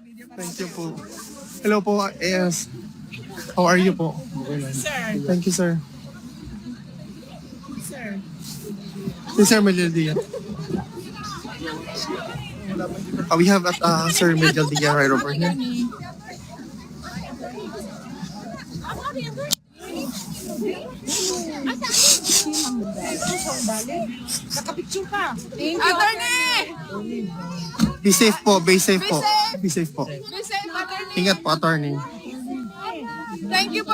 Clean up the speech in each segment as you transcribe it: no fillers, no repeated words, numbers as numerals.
Thank you po. Hello po, yes. How are you po? Sir. Thank you, sir. Sir. Si Sir Miguel Diaz. We have Sir Miguel Diaz right over here. Nakapicture ka. Thank you. Attorney! Be safe po, be safe po. Be safe po. Be safe, attorney. Ingat po, attorney. Thank you po.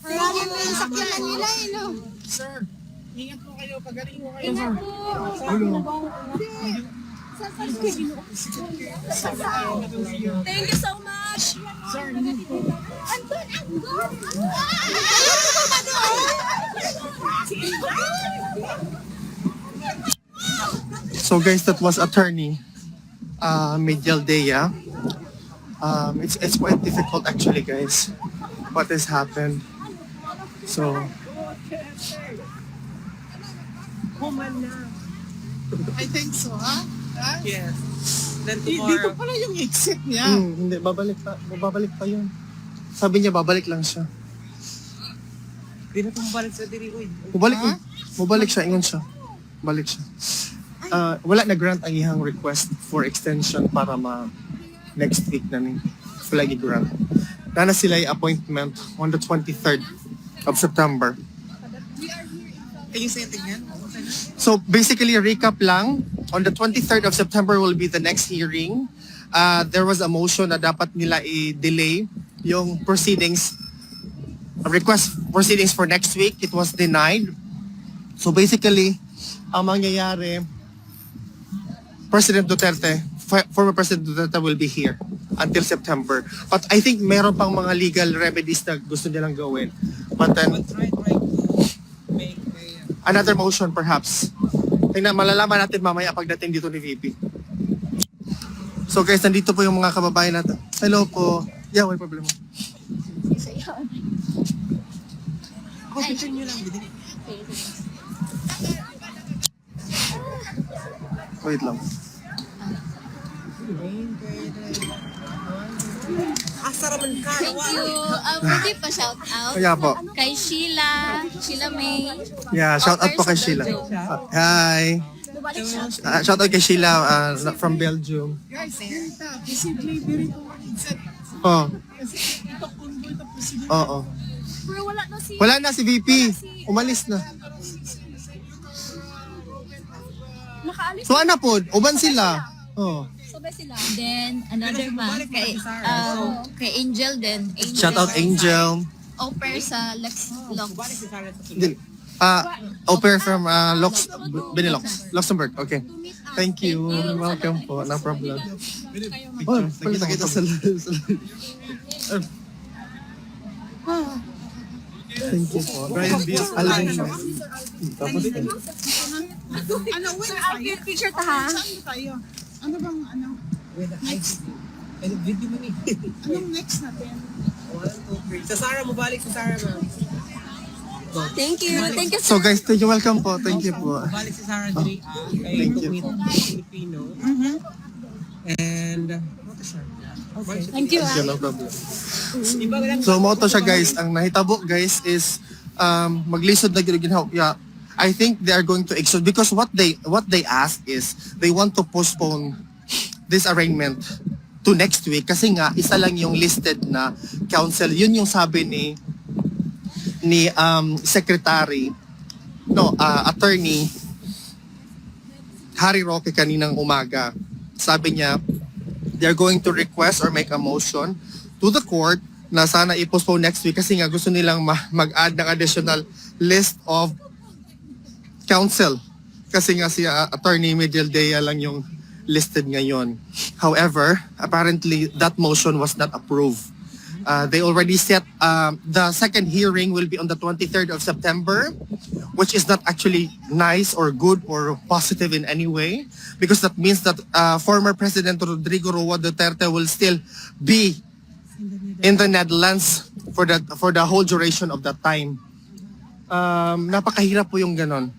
Marami pa yung sakyanan nila eh, no? Sir, ingat po kayo. Pagaling mo kayo. Ingat po. Thank you so much. Sir, ingat po. Andun, andun! So guys, that was attorney Miguel Dea. It's quite difficult actually, guys, what has happened. So I think so, ha? Yes. Then Dito tomorrow, pala yung exit niya. hindi, babalik pa yun. Sabi niya babalik lang siya. di na tumabalik sa diri ko. Mubalik siya, ingon siya. Balik siya. Wala na grant ang ihang request for extension para next week na ni. Wala grant. Nana sila yung appointment on the 23rd of September. Can you say it again? So basically, recap lang. On the 23rd of September will be the next hearing. There was a motion na dapat nila i-delay yung proceedings, request proceedings for next week. It was denied. So basically, ang mangyayari, President Duterte, former President Duterte will be here until September. But I think meron pang mga legal remedies na gusto nilang gawin. But then, But try to make another motion perhaps. Tingnan, malalaman natin mamaya pagdating dito ni VP. So guys, nandito po yung mga kababayan natin. Hello po. Yeah, may problema. Ako, picture nyo lang. Bidin. Wait lang. Asa raman ka? Thank you. Pwede pa shout out? Kaya po. Kay Sheila May. Yeah, shout out po kay Sheila. Hi. Shout out kay Sheila from Belgium. Guys, posibleng dito exit. Oh, Kasi ito convoy na posibleng. oo. Pero wala na si... Wala na si VP. Umalis na. Nakaalis. So ano po, uban sila. Oh. Sabay sila. Then, another man. Kay Angel din. Angel. Shout out Angel. Au pair sa Lex Lux. Hindi. Au pair from Benelux, Luxembourg. Okay. Thank you. Welcome po. No problem. Oh, kita sa Thank you po. Brian B. Alvin. Tapos Ano, wait, I'll get picture ta ha. saan tayo? Ano bang, ano? Next. Video mo ni. Anong next natin? 1, 2, 3. Sa Sarah, mabalik sa Sarah, ma'am. Thank you. Thank you. so guys, thank you. Welcome po. Thank you po. Mabalik si Sarah diri. Kay Thank you. meet Filipino. And, what is her? Thank you. Yeah, no problem. Iba lang. So mo to siya guys, ang nahitabo guys is maglisod na gyud ginhaw. Yeah. I think they are going to exhaust because what they ask is they want to postpone this arraignment to next week kasi nga isa lang yung listed na counsel. Yun yung sabi ni secretary attorney Harry Roque kaninang umaga. Sabi niya they're going to request or make a motion to the court na sana i-postpone next week kasi nga gusto nilang mag-add ng additional list of counsel. Kasi nga si Attorney Miguel Dea lang yung listed ngayon. However, apparently that motion was not approved. They already set the second hearing will be on the 23rd of September, which is not actually nice or good or positive in any way because that means that former President Rodrigo Roa Duterte will still be in the Netherlands for the whole duration of that time. Napakahirap po yung ganon.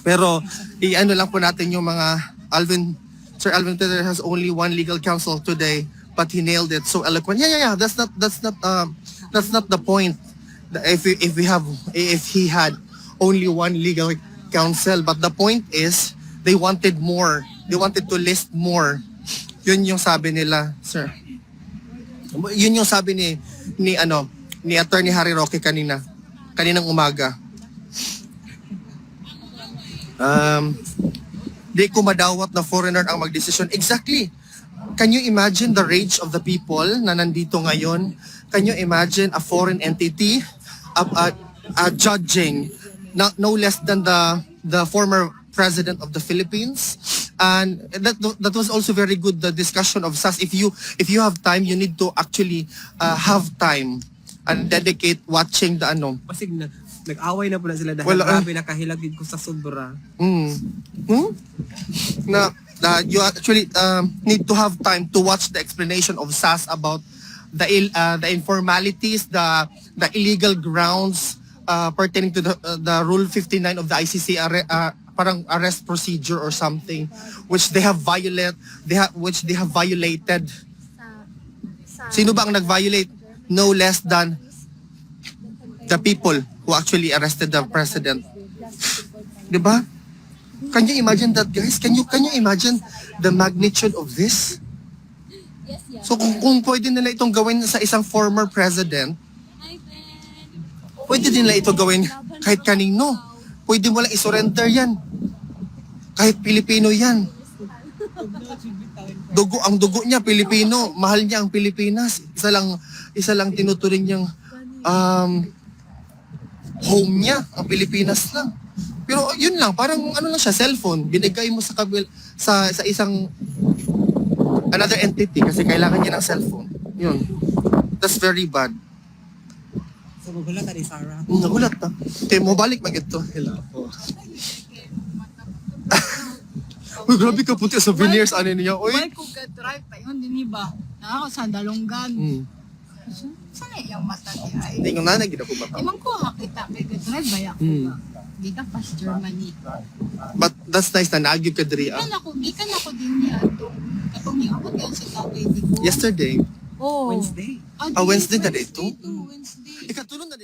Pero i-ano lang po natin yung mga Alvin Sir Alvin Peter has only one legal counsel today, but he nailed it so eloquent. Yeah. That's not the point. If he had only one legal counsel, but the point is they wanted more. They wanted to list more. Yun yung sabi nila, sir. Yun yung sabi ni Attorney Harry Roque kaninang umaga. Di ko madawat na foreigner ang magdesisyon. Exactly. Can you imagine the rage of the people na nandito ngayon? Can you imagine a foreign entity judging no less than the former president of the Philippines? And that was also very good, the discussion of SAS. If you have time, you need to actually have time and dedicate watching the Pasig nag-away na po na sila dahil Well, grabe nakahilagid ko sa sobra. You actually need to have time to watch the explanation of SAS about the informalities, the illegal grounds pertaining to the Rule 59 of the ICC parang arrest procedure or something which they have violated. Sino ba ang nag-violate? No less than the people who actually arrested the president. Diba? Can you imagine that, guys? Can you imagine the magnitude of this? So kung pwede nila itong gawin sa isang former president, pwede din nila ito gawin kahit kanino. Pwede mo lang isurrender yan. Kahit Pilipino yan. Ang dugo niya Pilipino, mahal niya ang Pilipinas. Isa lang tinuturing niyang home niya, ang Pilipinas lang. Pero yun lang, parang lang siya, cellphone. Binigay mo sa isang another entity kasi kailangan niya ng cellphone. Yun. That's very bad. So magulat ni Sarah. Nagulat na. Okay, mo balik mag ito. Hello po. Uy, grabe ka puti sa veneers, ano niya. Uy. Why ko ka drive pa yun, din ba? Nakako sa dalonggan. Sana yung mata niya ay. Hindi ko nanay, gina ko ba? Imang ko kita, may ka drive ba yan ko ba? Dita pa sa Germany. But that's nice na naagib ka diri. Gikan ako din niya ito. Katong niya ako yan sa tatay di ko. Yesterday, Oh. Wednesday. Wednesday na ito? Wednesday. Ikatulong na